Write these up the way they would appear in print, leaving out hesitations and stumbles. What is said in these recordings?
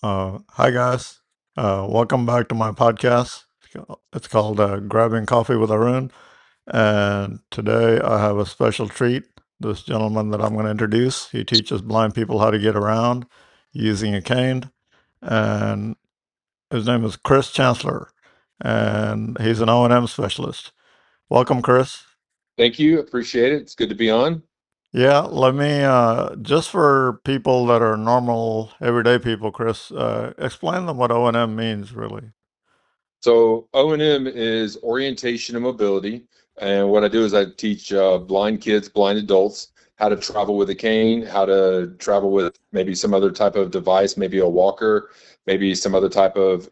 Hi guys. Welcome back to my podcast. It's called Grabbing Coffee with Arun. And today I have a special treat. This gentleman that I'm going to introduce, he teaches blind people how to get around using a cane. And his name is Chris Chancellor. And he's an O&M specialist. Welcome, Chris. Thank you. Appreciate it. It's good to be on. Yeah, let me, just for people that are normal, everyday people, Chris, explain them what O&M means, really. So O&M is orientation and mobility. And what I do is I teach blind kids, blind adults, how to travel with a cane, how to travel with maybe some other type of device, maybe a walker, maybe some other type of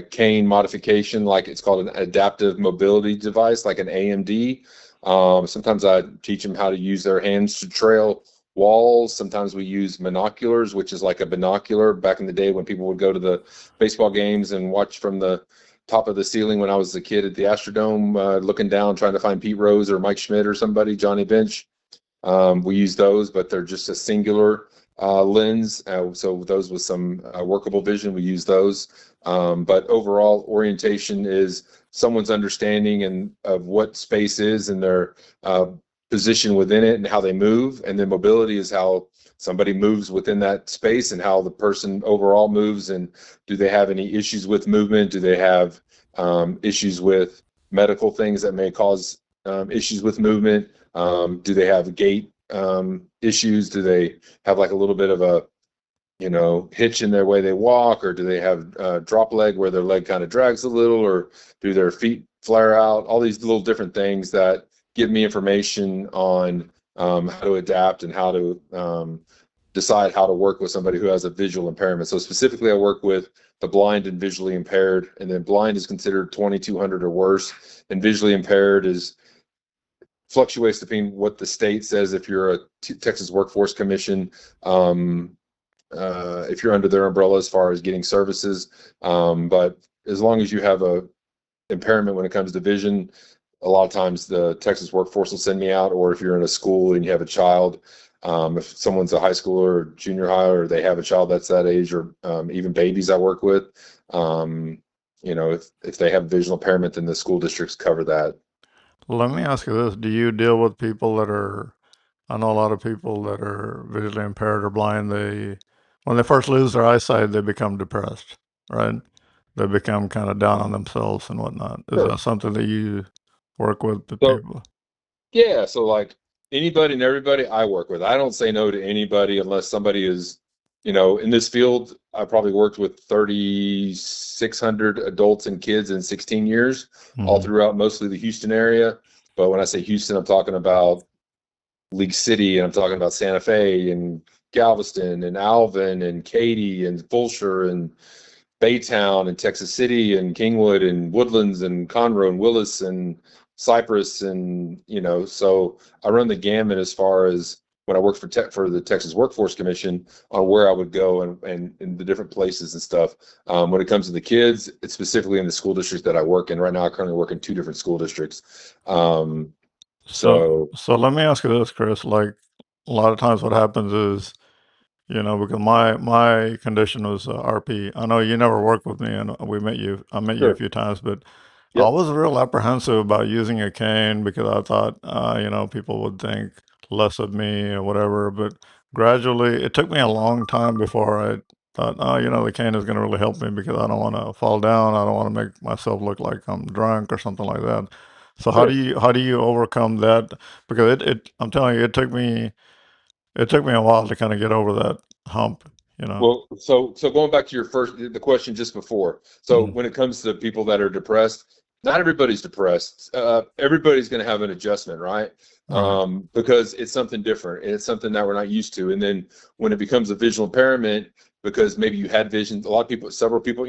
cane modification, like it's called an adaptive mobility device, like an AMD. Sometimes I teach them how to use their hands to trail walls. Sometimes we use monoculars, which is like a binocular back in the day when people would go to the baseball games and watch from the top of the ceiling when I was a kid at the Astrodome, looking down, trying to find Pete Rose or Mike Schmidt or somebody, Johnny Bench. We use those, but they're just a singular lens. So those with some workable vision, we use those. But overall, orientation is someone's understanding and of what space is and their position within it and how they move. And then mobility is how somebody moves within that space and how the person overall moves. And do they have any issues with movement? Do they have issues with medical things that may cause issues with movement? Do they have gait issues? Do they have like a little bit of a hitch in their way they walk, or do they have drop leg where their leg kind of drags a little, or do their feet flare out? All these little different things that give me information on how to adapt and how to decide how to work with somebody who has a visual impairment. So specifically, I work with the blind and visually impaired, and then blind is considered 2200 or worse, and visually impaired is fluctuates depending what the state says. If you're a Texas Workforce Commission, if you're under their umbrella as far as getting services, but as long as you have a impairment when it comes to vision, a lot of times the Texas Workforce will send me out. Or if you're in a school and you have a child, if someone's a high schooler or junior high, or they have a child that's that age, or even babies I work with, if they have visual impairment, then the school districts cover that. Let me ask you this. Do you deal with people that are, I know a lot of people that are visually impaired or blind, when they first lose their eyesight, they become depressed, right? They become kind of down on themselves and whatnot. Is Sure. that something that you work with the So people? yeah, so like anybody and everybody I work with, I don't say no to anybody unless somebody is, in this field. I probably worked with 3,600 adults and kids in 16 years, all Hmm. throughout mostly the Houston area. But when I say Houston, I'm talking about League City, and I'm talking about Santa Fe and Galveston and Alvin and Katy and Fulshire and Baytown and Texas City and Kingwood and Woodlands and Conroe and Willis and Cypress. And so I run the gamut as far as when I worked for the Texas Workforce Commission on where I would go and in the different places and stuff. When it comes to the kids, it's specifically in the school district that I work in. Right now I currently work in two different school districts. So, So so let me ask you this, Chris. Like a lot of times, what happens is, because my condition was RP. I know you never worked with me, and I met you a sure. few times, but I Yep. was real apprehensive about using a cane because I thought, people would think less of me or whatever. But gradually, it took me a long time before I thought, the cane is going to really help me because I don't want to fall down. I don't want to make myself look like I'm drunk or something like that. So Sure. how do you overcome that? Because I'm telling you, it took me a while to kind of get over that hump. You know. Well, so going back to the question just before. So Mm-hmm. when it comes to people that are depressed, not everybody's depressed. Everybody's going to have an adjustment, right? Right. Because it's something different and it's something that we're not used to. And then when it becomes a visual impairment, because maybe you had vision, a lot of people, several people,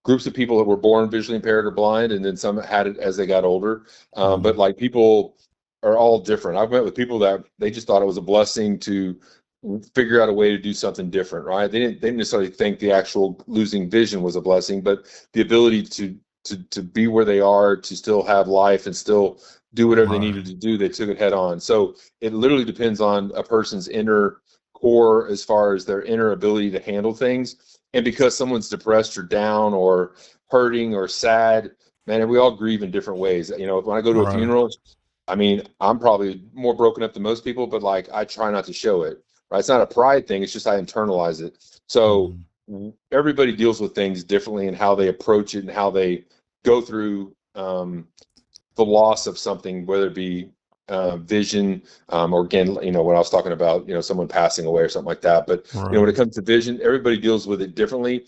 groups of people that were born visually impaired or blind, and then some had it as they got older. Mm-hmm. But like people are all different. I've met with people that they just thought it was a blessing to figure out a way to do something different, right? They didn't necessarily think the actual losing vision was a blessing, but the ability to be where they are, to still have life and still do whatever they Right. needed to do, they took it head on. So it literally depends on a person's inner core as far as their inner ability to handle things. And because someone's depressed or down or hurting or sad, man, we all grieve in different ways. You know, when I go to a Right. funeral, I mean, I'm probably more broken up than most people, but like I try not to show it. Right? It's not a pride thing. It's just I internalize it. So Mm. everybody deals with things differently and how they approach it and how they go through the loss of something, whether it be vision, or again, you know, when I was talking about, you know, someone passing away or something like that. But, you know, when Right. it comes to vision, everybody deals with it differently.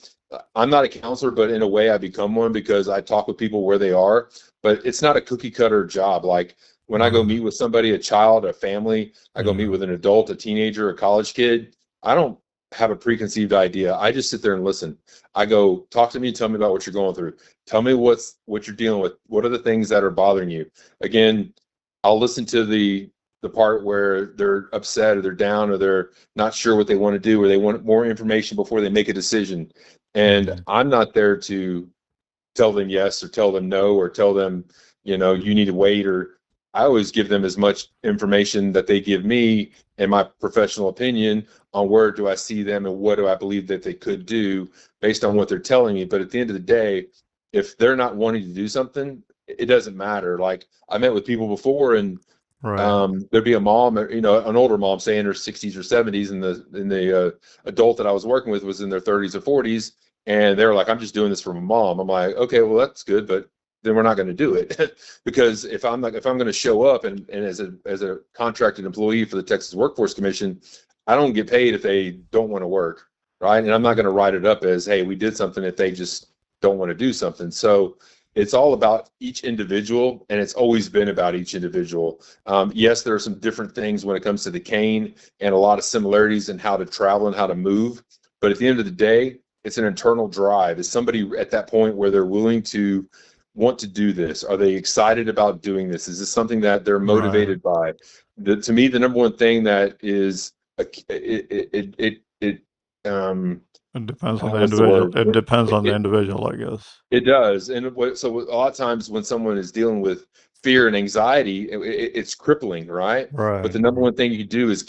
I'm not a counselor, but in a way I become one because I talk with people where they are, but it's not a cookie cutter job. Like when I go Right. meet with somebody, a child, a family, I go meet Yeah. with an adult, a teenager, a college kid. I don't have a preconceived idea. I just sit there and listen. I go, talk to me, tell me about what you're going through. Tell me what you're dealing with. What are the things that are bothering you? Again, I'll listen to the part where they're upset or they're down or they're not sure what they want to do or they want more information before they make a decision. And Mm. I'm not there to tell them yes or tell them no or tell them, you know, you need to wait. Or I always give them as much information that they give me in my professional opinion on where do I see them and what do I believe that they could do based on what they're telling me. But at the end of the day, if they're not wanting to do something, it doesn't matter. Like I met with people before and Right. there'd be a mom, you know, an older mom, say in her 60s or 70s, and the adult that I was working with was in their 30s or 40s, and they were like, "I'm just doing this for my mom." I'm like, "Okay, well that's good, but then we're not going to do it because if I'm going to show up and as a contracted employee for the Texas Workforce Commission, I don't get paid if they don't want to work, right? And I'm not going to write it up as, hey, we did something if they just don't want to do something. So it's all about each individual, and it's always been about each individual. Yes, there are some different things when it comes to the cane and a lot of similarities in how to travel and how to move. But at the end of the day, it's an internal drive. Is somebody at that point where they're willing to want to do this? Are they excited about doing this? Is this something that they're Right. motivated by? To me, the number one thing that is It depends on the what's the individual. word? It depends on the It individual, I guess. it does. And so a lot of times when someone is dealing with fear and anxiety, it's crippling, right? But Right. the number one thing you do is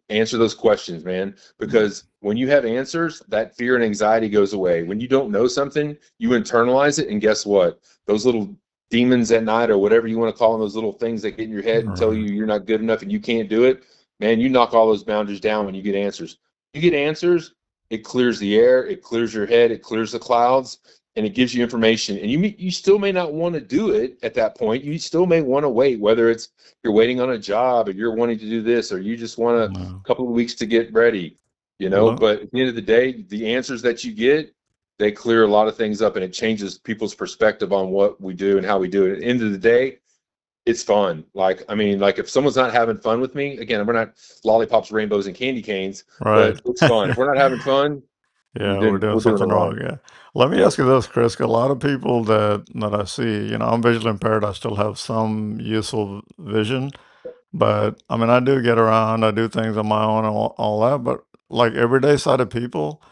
answer those questions, man. Because when you have answers, that fear and anxiety goes away. When you don't know something, you internalize it, and guess what? Those little demons at night, or whatever you want to call them, those little things that get in your head and tell you Right. you're not good enough and you can't do it, man, you knock all those boundaries down when you get answers. You get answers, it clears the air, it clears your head, it clears the clouds, and it gives you information. And you still may not want to do it at that point. You still may want to wait, whether it's you're waiting on a job or you're wanting to do this or you just want a No. couple of weeks to get ready, you know. Look. But at the end of the day, the answers that you get, they clear a lot of things up, and it changes people's perspective on what we do and how we do it. At the end of the day, it's fun. Like, I mean, like if someone's not having fun with me, again, we're not lollipops, rainbows, and candy canes, Right. but it's fun. If we're not having fun, Yeah, we're then doing we're doing it something wrong. wrong. Yeah. Let me Yep. ask you this, Chris. A lot of people that I see, I'm visually impaired. I still have some useful vision, but I mean, I do get around. I do things on my own and all that. But like everyday sighted people,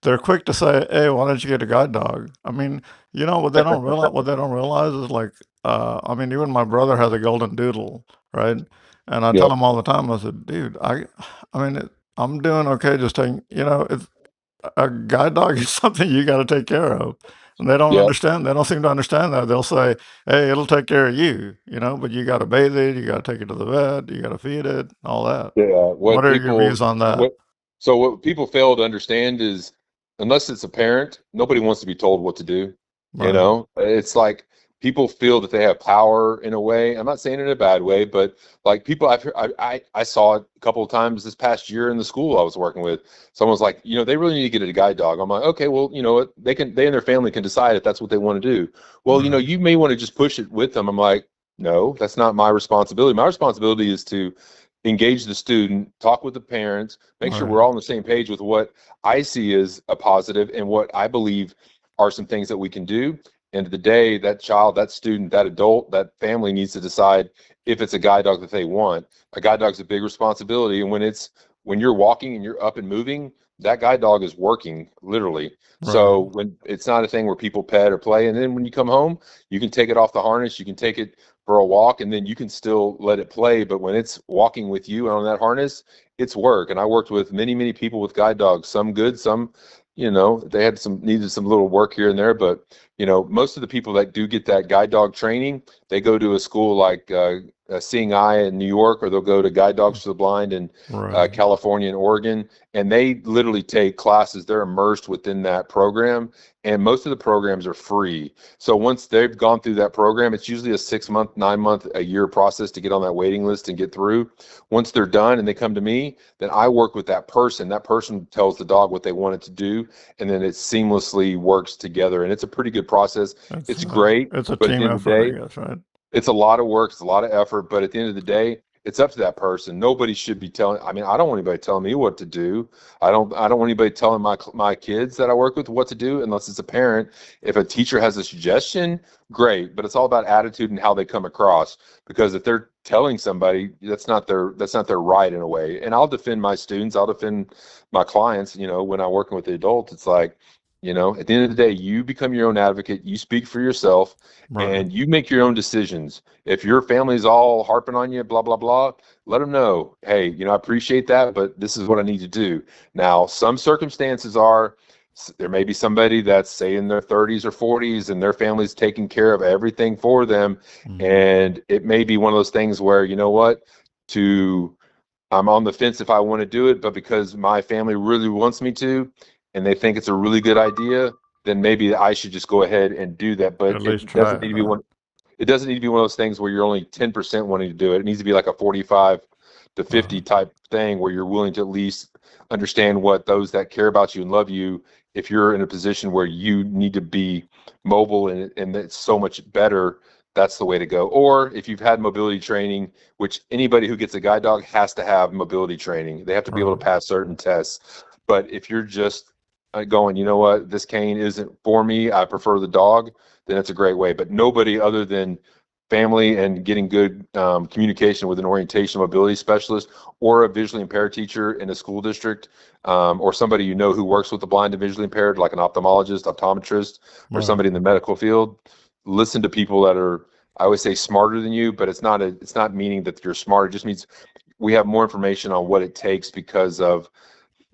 they're quick to say, "Hey, why don't you get a guide dog?" I mean, what they don't realize. What they don't realize is like, I mean, even my brother has a golden doodle, right? And I tell Yep. him all the time. I said, "Dude, I mean, I'm doing okay. Just taking, it's a guide dog is something you got to take care of." And they don't Yep. understand. They don't seem to understand that. They'll say, "Hey, it'll take care of you," but you got to bathe it, you got to take it to the vet, you got to feed it, all that. Yeah, What are your views on that? what people fail to understand is unless it's a parent, nobody wants to be told what to do. You Right, know, it's like people feel that they have power in a way. I'm not saying it in a bad way, but like people I saw it a couple of times this past year in the school I was working with. Someone's like, they really need to get a guide dog. I'm like, okay, well, you know what? They and their family can decide if that's what they want to do. Well, right, you may want to just push it with them. I'm like, no, that's not my responsibility. My responsibility is to engage the student, talk with the parents, make sure we're right, all on the same page with what I see as a positive and what I believe are some things that we can do. End of the day, that child, that student, that adult, that family needs to decide if it's a guide dog that they want. A guide dog's a big responsibility, and when you're walking and you're up and moving, that guide dog is working literally. right, So when it's not a thing where people pet or play, and then when you come home, you can take it off the harness, you can take it for a walk, and then you can still let it play. But when it's walking with you on that harness, it's work. And I worked with many, many people with guide dogs, some good, some, they had needed some little work here and there, but most of the people that do get that guide dog training, they go to a school like Seeing Eye in New York, or they'll go to Guide Dogs for the Blind in Right. California and Oregon, and they literally take classes. They're immersed within that program, and most of the programs are free. So once they've gone through that program, it's usually a 6 month, 9 month, a year process to get on that waiting list and get through. Once they're done and they come to me, then I work with that person. That person tells the dog what they want it to do, and then it seamlessly works together. And it's a pretty good process. It's It's great, it's a but at team the end of the effort, I day, guess, right? it's a lot of work, it's a lot of effort, but at the end of the day, it's up to that person. Nobody should be telling. I mean, I don't want anybody telling me what to do. I don't want anybody telling my kids that I work with what to do, unless it's a parent. If a teacher has a suggestion, great, but it's all about attitude and how they come across. Because if they're telling somebody, that's not their right in a way. And I'll defend my students, I'll defend my clients. When I'm working with the adults, it's like, at the end of the day, you become your own advocate. You speak for yourself, Right. and you make your own decisions. If your family's all harping on you, blah, blah, blah, let them know, hey, I appreciate that, but this is what I need to do. Now, some circumstances are, there may be somebody that's, say, in their 30s or 40s, and their family's taking care of everything for them. Hmm. And it may be one of those things where, you know what, to I'm on the fence if I want to do it, but because my family really wants me to, and they think it's a really good idea, then maybe I should just go ahead and do that. But At least it try doesn't need it, to be right? one. It doesn't need to be one of those things where you're only 10% wanting to do it. It needs to be like a 45 to 50 Right. type thing where you're willing to at least understand what those that care about you and love you. If you're in a position where you need to be mobile, and it's so much better, that's the way to go. Or if you've had mobility training, which anybody who gets a guide dog has to have mobility training, they have to be able Right. to pass certain tests. But if you're just going, you know what, this cane isn't for me, I prefer the dog, then it's a great way. But nobody other than family and getting good communication with an orientation mobility specialist, or a visually impaired teacher in a school district, or somebody who works with the blind and visually impaired, like an ophthalmologist, optometrist, or Right. somebody in the medical field. Listen to people that are, I always say, smarter than you, but it's not meaning that you're smart. It just means we have more information on what it takes because of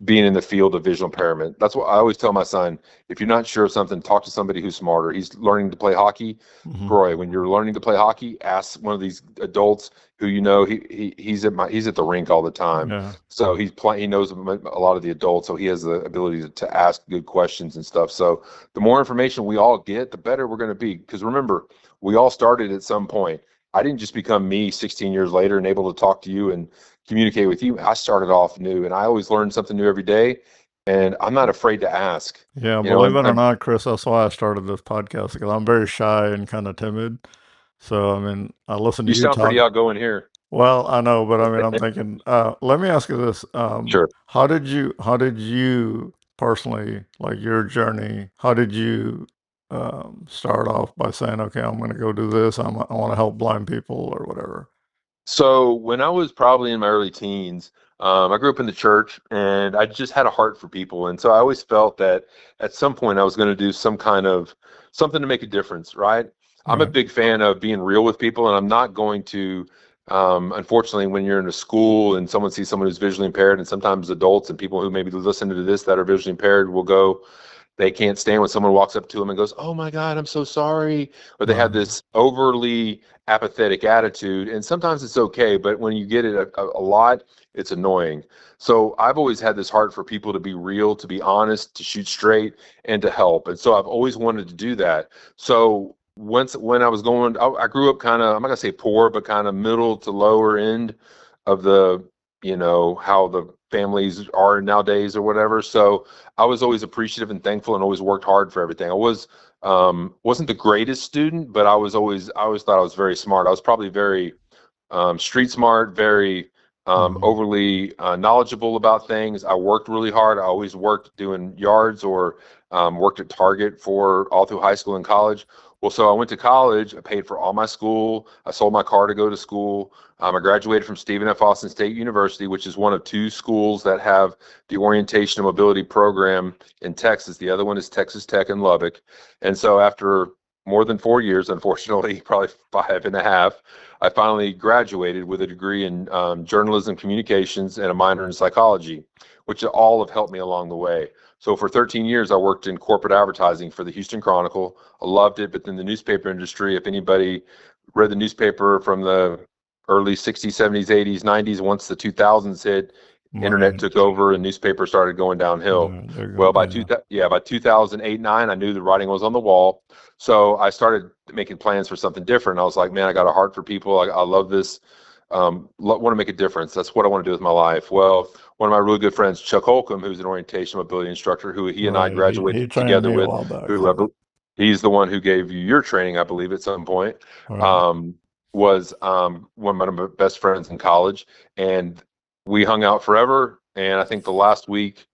being in the field of visual impairment. That's what I always tell my son. If you're not sure of something, talk to somebody who's smarter. He's learning to play hockey. Hmm. Troy, when you're learning to play hockey, ask one of these adults who he's at the rink all the time. Yeah. So he knows a lot of the adults, so he has the ability to ask good questions and stuff. So the more information we all get, the better we're going to be. Because remember, we all started at some point. I didn't just become me 16 years later and able to talk to you and communicate with you. I started off new, and I always learn something new every day, and I'm not afraid to ask. Yeah. You know, Believe and, it or and not, Chris, that's why I started this podcast because I'm very shy and kind of timid. So, I mean, I listen to you you sound pretty talk. outgoing here. Well, I know, but I mean, I'm thinking, let me ask you this. Sure. How did you personally, like your journey, how did you start off by saying, okay, I'm going to go do this. I want to help blind people or whatever? So when I was probably in my early teens, I grew up in the church, and I just had a heart for people. And so I always felt that at some point I was going to do something to make a difference, right? I'm a Right. big fan of being real with people, and I'm not going to, unfortunately, when you're in a school and someone sees someone who's visually impaired, and sometimes adults and people who maybe listen to this that are visually impaired will go, they can't stand when someone walks up to them and goes, "Oh my God, I'm so sorry," or they have Right. this overly apathetic attitude. And sometimes it's okay, but when you get it a lot, it's annoying. So I've always had this heart for people to be real, to be honest, to shoot straight, and to help. And so I've always wanted to do that. So when I was going, I grew up kind of, I'm not gonna say poor, but kind of middle to lower end of how the families are nowadays or whatever. So I was always appreciative and thankful, and always worked hard for everything. Wasn't the greatest student, but I always thought I was very smart. I was probably very street smart, very Hmm. overly knowledgeable about things. I worked really hard. I always worked doing yards, or worked at Target for all through high school and college. Well, so I went to college. I paid for all my school. I sold my car to go to school. I graduated from Stephen F. Austin State University, which is one of two schools that have the orientation and mobility program in Texas. The other one is Texas Tech in Lubbock. And so after more than 4 years, unfortunately, probably 5.5, I finally graduated with a degree in journalism communications and a minor in psychology, which all have helped me along the way. So for 13 years, I worked in corporate advertising for the Houston Chronicle. I loved it, but then the newspaper industry, if anybody read the newspaper from the early 60s, 70s, 80s, 90s, once the 2000s hit, internet Right. took over and newspapers started going downhill. Yeah, they're Well, going by down. by 2008, 9, I knew the writing was on the wall. So I started making plans for something different. I was like, man, I got a heart for people. I love this. Want to make a difference. That's what I want to do with my life. Well, one of my really good friends, Chuck Holcomb, who's an orientation mobility instructor, who he and I Right. He graduated trained together me a with, while back. who Yeah. he's the one who gave you your training, I believe, at some point. Right. Um, was one of my best friends in college, and we hung out forever. And I think the last week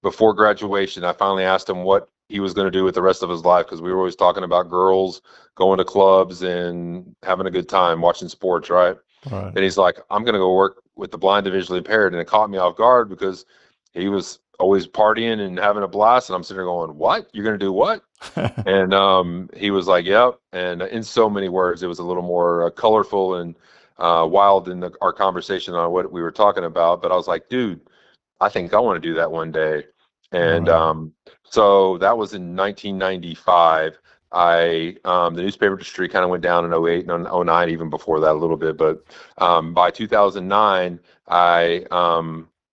before graduation, I finally asked him what he was going to do with the rest of his life, because we were always talking about girls, going to clubs, and having a good time watching sports, right? Right. And he's like, I'm going to go work with the blind and visually impaired. And it caught me off guard because he was always partying and having a blast. And I'm sitting there going, what? You're going to do what? And he was like, yep. And in so many words, it was a little more colorful and wild in our conversation on what we were talking about. But I was like, dude, I think I want to do that one day. And Right. so that was in 1995. The newspaper industry kind of went down in '08 and '09, even before that a little bit. But by 2009, I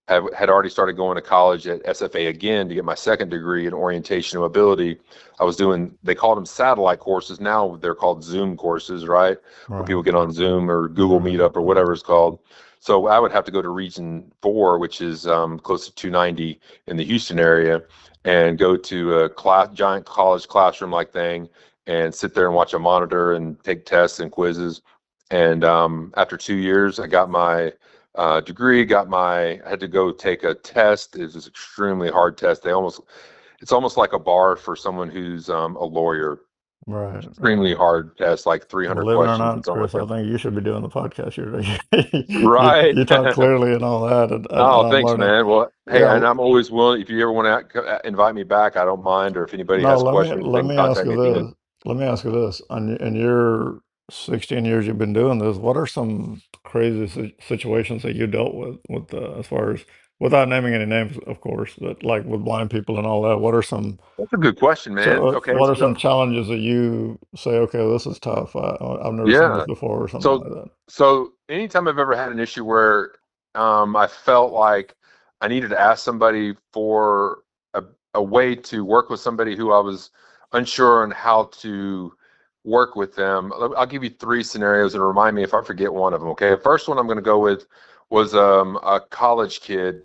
had already started going to college at SFA again to get my second degree in orientation and mobility. I was doing, they called them satellite courses. Now they're called Zoom courses, right? Where people Right. get on Zoom or Google Right. Meetup or whatever it's called. So I would have to go to Region 4, which is close to 290 in the Houston area, and go to a giant college classroom like thing and sit there and watch a monitor and take tests and quizzes. And after 2 years, I got my degree, I had to go take a test. It was an extremely hard test. It's almost like a bar for someone who's a lawyer. Right. Right. Extremely hard test, like 300 Believe it or questions and not, something like Chris, I that. think you should be doing the podcast here today. Right. You talk clearly and all that, and Oh, I'm thanks, learning. man. Well, hey, Yeah. and I'm always willing. If you ever want to invite me back, I don't mind. Or if anybody No, has questions, they let can me ask contact you me at the end. this. Let me ask you this. In your 16 years you've been doing this, what are some crazy situations that you dealt with as far as, without naming any names, of course, but like with blind people and all that? What are some That's a good question, man. Okay, what are some so challenges that you say, okay, this is tough. I've never seen this yeah, before or something so like that? anytime I've ever had an issue where I felt like I needed to ask somebody for a way to work with somebody who I was unsure on how to work with them. I'll give you three scenarios and remind me if I forget one of them. Okay, first one I'm going to go with was a college kid,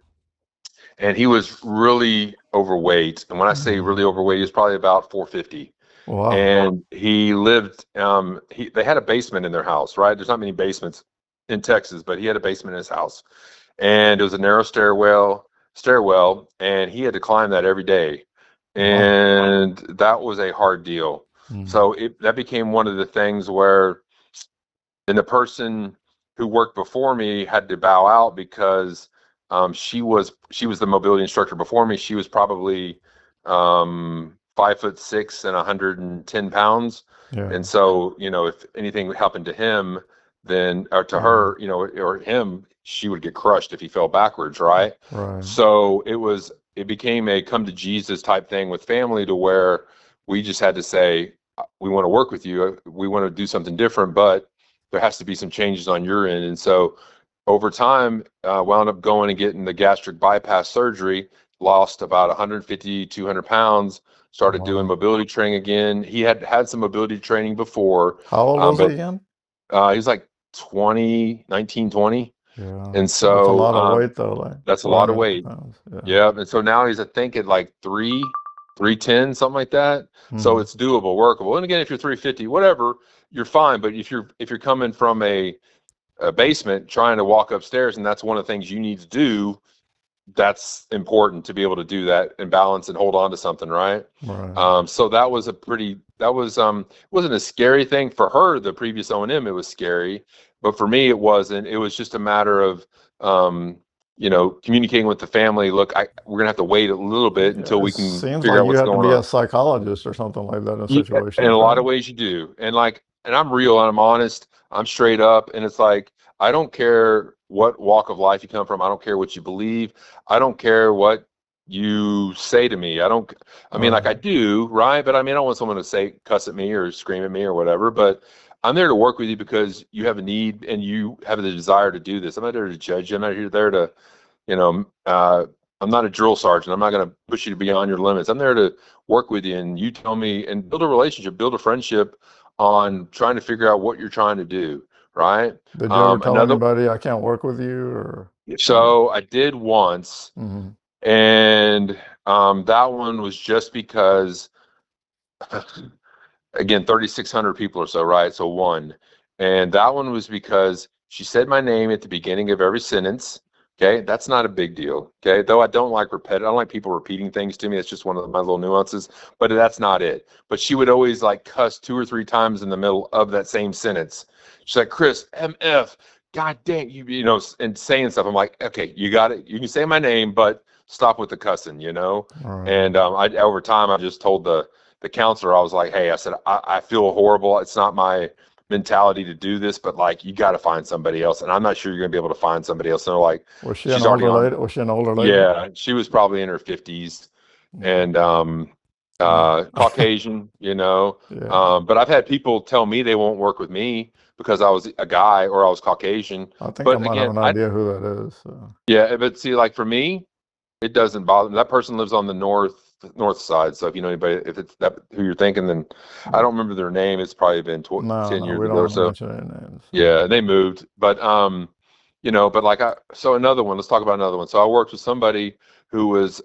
and he was really overweight. And when I say Mm. really overweight, he was probably about 450. Wow. And he lived they had a basement in their house, right? There's not many basements in Texas, but he had a basement in his house. And it was a narrow stairwell, and he had to climb that every day. Wow. And that was a hard deal. Mm. So that became one of the things where then the person who worked before me had to bow out because she was the mobility instructor before me. She was probably 5'6" and 110 pounds. Yeah. And so, if anything happened to him, then or to Right. her, or him, she would get crushed if he fell backwards, right? Right. So it became a come to Jesus type thing with family, to where we just had to say, we want to work with you. We want to do something different, but there has to be some changes on your end. And so over time, wound up going and getting the gastric bypass surgery, lost about 150, 200 pounds, started doing Wow. mobility training again. He had some mobility training before, How old was he but again? he was like 19, 20. Yeah. And That's a so lot of weight though, like that's a lot of 450 weight. pounds. Yeah. Yeah. And so now he's, I think, at like 310, something like that. So Hmm. it's doable, workable. And again, if you're 350, whatever, you're fine. But if you're coming from a basement trying to walk upstairs, and that's one of the things you need to do, that's important to be able to do that and balance and hold on to something, right? Right. So it wasn't a scary thing for her. The previous O&M, it was scary, but for me, it wasn't. It was just a matter of, um, communicating with the family. Look, we're gonna have to wait a little bit Yeah, until it we can seems figure like out you what's have to going be a on. psychologist or something like that in In a situations, lot right? of ways you do. And like, and I'm real and I'm honest. I'm straight up, and it's like I don't care what walk of life you come from. I don't care what you believe. I don't care what you say to me. I don't. I mean, like Right. I do, right? But I mean, I don't want someone to say cuss at me or scream at me or whatever. But I'm there to work with you because you have a need and you have the desire to do this. I'm not there to judge you. I'm not there to, you know, I'm not a drill sergeant. I'm not going to push you beyond your limits. I'm there to work with you, and you tell me and build a relationship, build a friendship on trying to figure out what you're trying to do, right? Did you ever tell Another, anybody I can't work with you or? so I did once, Mm-hmm. and that one was just because, again, 3,600 people or so, right? So one. And that one was because she said my name at the beginning of every sentence. Okay, that's not a big deal. Okay, though I don't like I don't like people repeating things to me. It's just one of my little nuances, but that's not it. But she would always like cuss 2 or 3 times in the middle of that same sentence. She's like, Chris, MF, God dang, you know, and saying stuff. I'm like, okay, you got it. You can say my name, but stop with the cussing, you know? Right. And I over time, I just told the counselor, I was like, hey, I said, I feel horrible. It's not my mentality to do this, but like, you got to find somebody else. And I'm not sure you're going to be able to find somebody else. And they're like, Was she an she's already older on. lady? Was she an older lady? Yeah, she was probably in her 50s Mm. and Yeah. Caucasian, you know. Yeah. But I've had people tell me they won't work with me because I was a guy or I was Caucasian. I think I But might have again, an idea who that is. So. yeah, but see, like for me, it doesn't bother me. That person lives on the north side. So if you know anybody, if it's that who you're thinking, then I Yeah. don't remember their name. It's probably been No, 10 no, years we ago don't or want to so. mention any names. So. Yeah, they moved. But you know, but like so another one, let's talk about another one. So I worked with somebody who was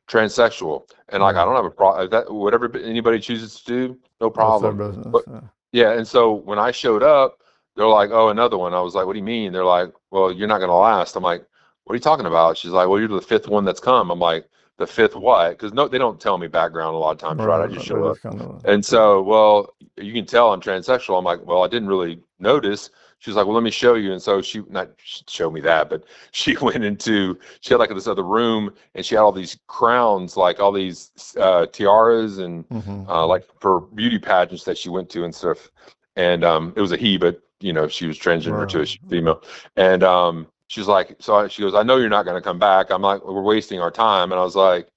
transsexual, and like I Right. don't have a problem that whatever anybody chooses to do, no That's their problem. business. But Yeah. yeah, and so when I showed up, they're like, "Oh, another one." I was like, "What do you mean?" They're like, "Well, you're not gonna last." I'm like, "What are you talking about?" She's like, "Well, you're the fifth one that's come." I'm like, "The fifth what?" Because no, they don't tell me background a lot of times, right? Right. I just Right. They show up. just kind of, And yeah. so, well, you can tell I'm transsexual. I'm like, well, I didn't really notice. She's like, well, let me show you. And so she not show me that, but she went into she had like this other room, and she had all these crowns, like all these tiaras, and Mm-hmm. like for beauty pageants that she went to and stuff. And it was a he, but you know she was transgender to Right. a female. And she's like, she goes, I know you're not going to come back. I'm like, we're wasting our time. And I was like,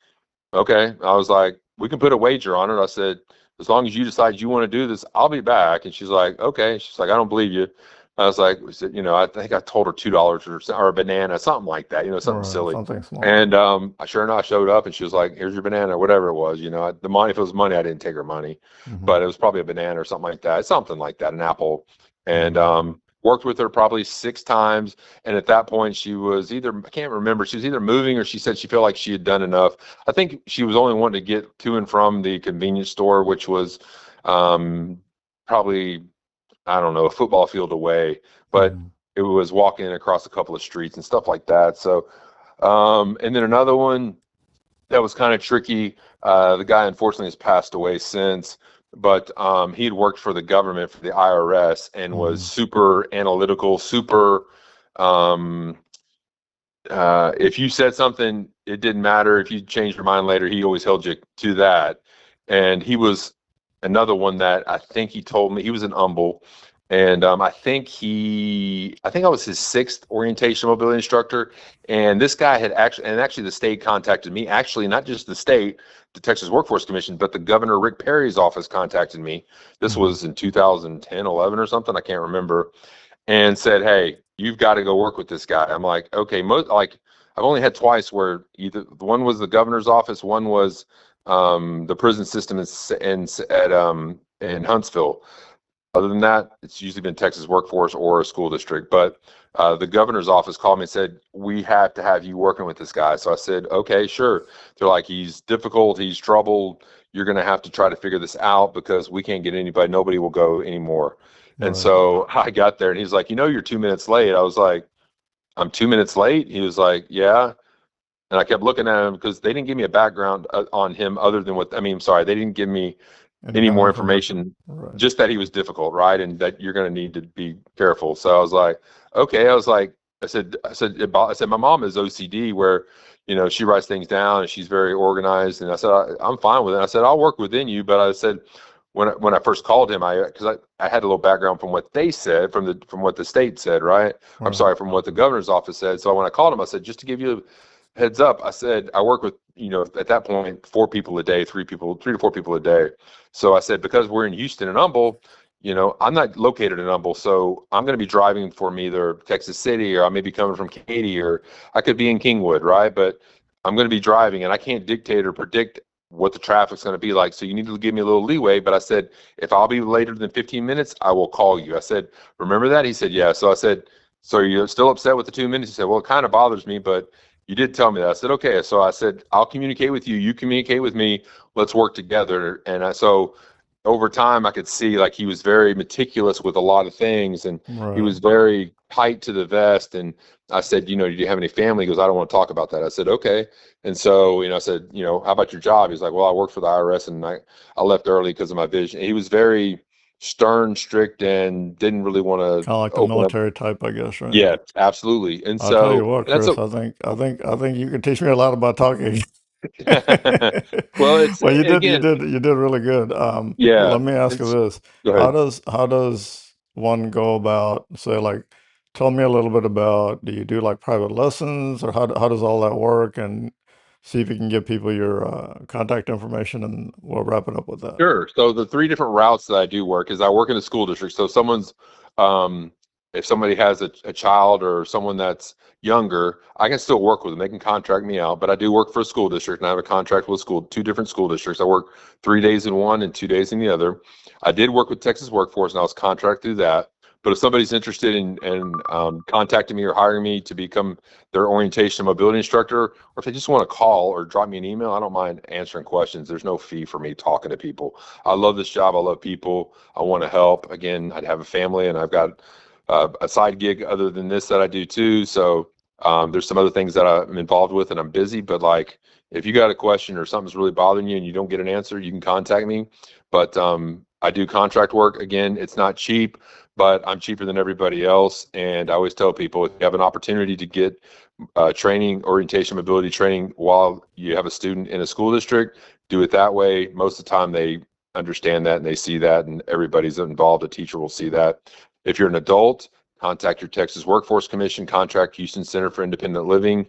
okay. I was like, we can put a wager on it. I said, as long as you decide you want to do this, I'll be back. And she's like, okay. She's like, I don't believe you. I was like, you know, I think I told her $2 or a banana, something like that, you know, something Right. silly. Something small. And I sure enough showed up, and she was like, here's your banana, or whatever it was. You know, the money, if it was money, I didn't take her money, Mm-hmm. but it was probably a banana or something like that, an apple. And Right. worked with her probably 6 times. And at that point, she was either, I can't remember, she was either moving or she said she felt like she had done enough. I think she was only wanting to get to and from the convenience store, which was probably, I don't know, a football field away, but Mm-hmm. it was walking across a couple of streets and stuff like that. So, and then another one that was kind of tricky. The guy unfortunately has passed away since, but he had worked for the government, for the IRS, and was Mm-hmm. super analytical, super. Um, if you said something, it didn't matter. If you changed your mind later, he always held you to that. And he was another one that I think he told me he was an humble. And I think I was his sixth orientation mobility instructor. And this guy had actually the state contacted me, actually, not just the state, the Texas Workforce Commission, but the Governor Rick Perry's office contacted me. This Mm-hmm. was in 2010, 11 or something. I can't remember, and said, "Hey, you've got to go work with this guy." I'm like, "Okay." Like I've only had twice where either one was the governor's office, one was the prison system in Huntsville. Other than that, it's usually been Texas Workforce or a school district. But the governor's office called me and said, "We have to have you working with this guy." So I said, "Okay, sure." They're like, "He's difficult. He's troubled. You're going to have to try to figure this out because we can't get anybody. Nobody will go anymore." And Right. so I got there, and he's like, "You're 2 minutes late." I was like, "I'm 2 minutes late?" He was like, "Yeah." And I kept looking at him because they didn't give me a background on him other than what I mean. I'm sorry, they didn't give me Any any kind of more information. information, Right. just that he was difficult, right? And that you're going to need to be careful. So I was like, okay. I was like, I said, my mom is OCD where, you know, she writes things down and she's very organized. And I said, I'm fine with it. I said, I'll work within you. But I said, when I first called him, I had a little background from what they said, from what the state said, right? I'm Right. sorry, from what the governor's office said. So when I called him, I said, just to give you a heads up, I said I work with, at that point, 4 people a day, 3 to 4 people a day. So I said, because we're in Houston and Humble, I'm not located in Humble, so I'm going to be driving from either Texas City, or I may be coming from Katy, or I could be in Kingwood, right? But I'm going to be driving, and I can't dictate or predict what the traffic's going to be like. So you need to give me a little leeway. But I said, if I'll be later than 15 minutes, I will call you. I said, remember that? He said, yeah. So I said, so you're still upset with the 2 minutes? He said, well, it kind of bothers me, but you did tell me that. I said, okay. So I said, I'll communicate with you. You communicate with me. Let's work together. So over time, I could see like he was very meticulous with a lot of things, and he Right. was very tight to the vest. And I said, do you have any family? He goes, I don't want to talk about that. I said, okay. And so, I said, how about your job? He's like, well, I work for the IRS, and I left early because of my vision. He was very stern, strict, and didn't really want to Kind of like the open up. military type, I guess, right? Yeah, absolutely. And I'll tell you so, what, and that's Chris. I think you can teach me a lot about talking. a, well, it's Well, again, you did really good. yeah, Let me ask you it's, this: go ahead. how does one go about, say, like, tell me a little bit about, do you do like private lessons, or how does all that work? And see if you can give people your contact information, and we'll wrap it up with that. Sure. So the three different routes that I do work is I work in a school district. So um, if somebody has a child or someone that's younger, I can still work with them. They can contract me out, but I do work for a school district, and I have a contract with two different school districts. I work 3 days in one and 2 days in the other. I did work with Texas Workforce, and I was contracted through that. But if somebody's interested in contacting me or hiring me to become their orientation and mobility instructor, or if they just want to call or drop me an email, I don't mind answering questions. There's no fee for me talking to people. I love this job. I love people. I want to help. Again, I'd have a family, and I've got a side gig other than this that I do too. So there's some other things that I'm involved with, and I'm busy. But like, if you got a question or something's really bothering you and you don't get an answer, you can contact me. But I do contract work. Again, it's not cheap, but I'm cheaper than everybody else. And I always tell people, if you have an opportunity to get training, orientation, mobility training while you have a student in a school district, do it that way. Most of the time they understand that and they see that, and everybody's involved. A teacher will see that. If you're an adult, contact your Texas Workforce Commission, contact Houston Center for Independent Living,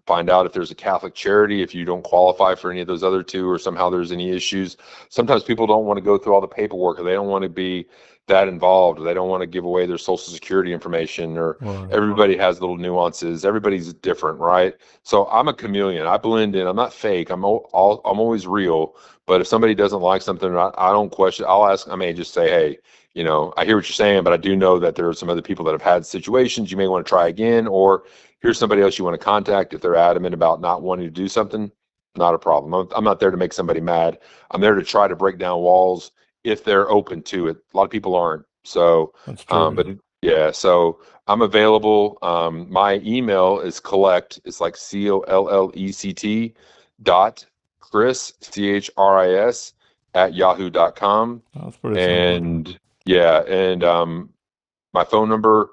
find out if there's a Catholic charity, if you don't qualify for any of those other two, or somehow there's any issues. Sometimes people don't want to go through all the paperwork, or they don't want to be that involved, or they don't want to give away their social security information, or Right. everybody has little nuances. Everybody's different, right? So I'm a chameleon. I blend in. I'm not fake. I'm always real. But if somebody doesn't like something, I don't question. I'll ask. I may just say, hey, I hear what you're saying, but I do know that there are some other people that have had situations. You may want to try again, or here's somebody else you want to contact. If they're adamant about not wanting to do something, not a problem. I'm not there to make somebody mad. I'm there to try to break down walls if they're open to it. A lot of people aren't. So, That's but true. yeah, so I'm available. My email is collect. It's like COLLECT dot Chris, CHRIS at yahoo.com. That's pretty simple. And yeah, and my phone number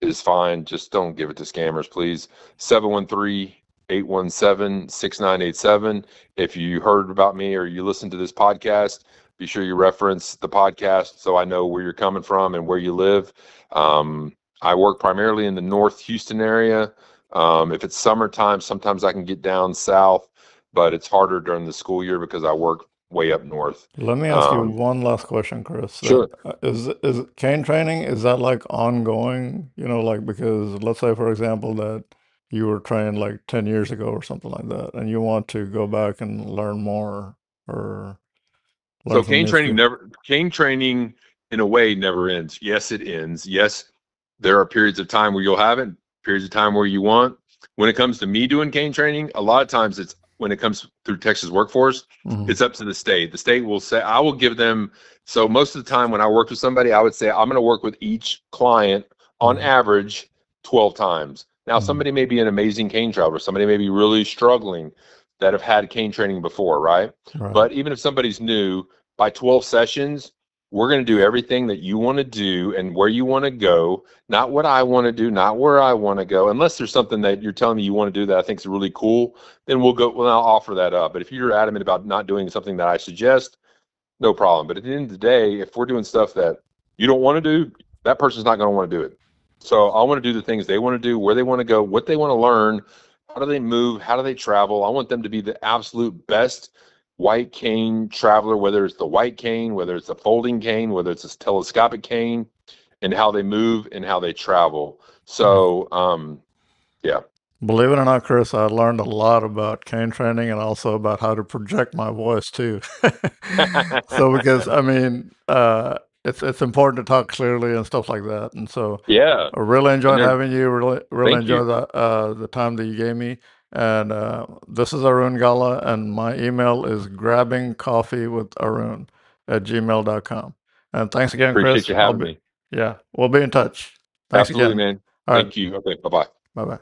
is fine. Just don't give it to scammers, please. 713-817-6987. If you heard about me or you listen to this podcast, be sure you reference the podcast so I know where you're coming from and where you live. I work primarily in the North Houston area. If it's summertime, sometimes I can get down south, but it's harder during the school year because I work way up north. Let me ask you Um, one last question, Chris. sure. Is cane training, is that like ongoing? Like, because let's say, for example, that you were trained like 10 years ago or something like that, and you want to go back and learn more, or learn So some new skill. cane training in a way never ends. Yes, it ends. Yes, there are periods of time where you'll have it, periods of time where you want. When it comes to me doing cane training, a lot of times it's when it comes through Texas Workforce, Mhm. it's up to the state. The state will say, I will give them. So most of the time when I work with somebody, I would say, I'm going to work with each client on Mhm. average 12 times. Now, Mhm. somebody may be an amazing cane traveler. Somebody may be really struggling that have had cane training before, right? Right. But even if somebody's new, by 12 sessions, we're going to do everything that you want to do and where you want to go, not what I want to do, not where I want to go. Unless there's something that you're telling me you want to do that I think is really cool, then we'll go. Well, I'll offer that up. But if you're adamant about not doing something that I suggest, no problem. But at the end of the day, if we're doing stuff that you don't want to do, that person's not going to want to do it. So I want to do the things they want to do, where they want to go, what they want to learn, how do they move, how do they travel. I want them to be the absolute best white cane traveler, whether it's the white cane, whether it's a folding cane, whether it's a telescopic cane, and how they move and how they travel. Yeah. So, yeah. Believe it or not, Chris, I learned a lot about cane training and also about how to project my voice too. So, because I mean, it's important to talk clearly and stuff like that. And so, Yeah. I really And enjoyed then having you. Really thank you. enjoyed the time that you gave me. And this is Arun Gala, and my email is grabbingcoffeewitharun@gmail.com. And thanks again, Appreciate Chris. you having me. Yeah, we'll be in touch. Thanks Absolutely, again. man. All right. Thank you. Okay. Bye bye. Bye bye.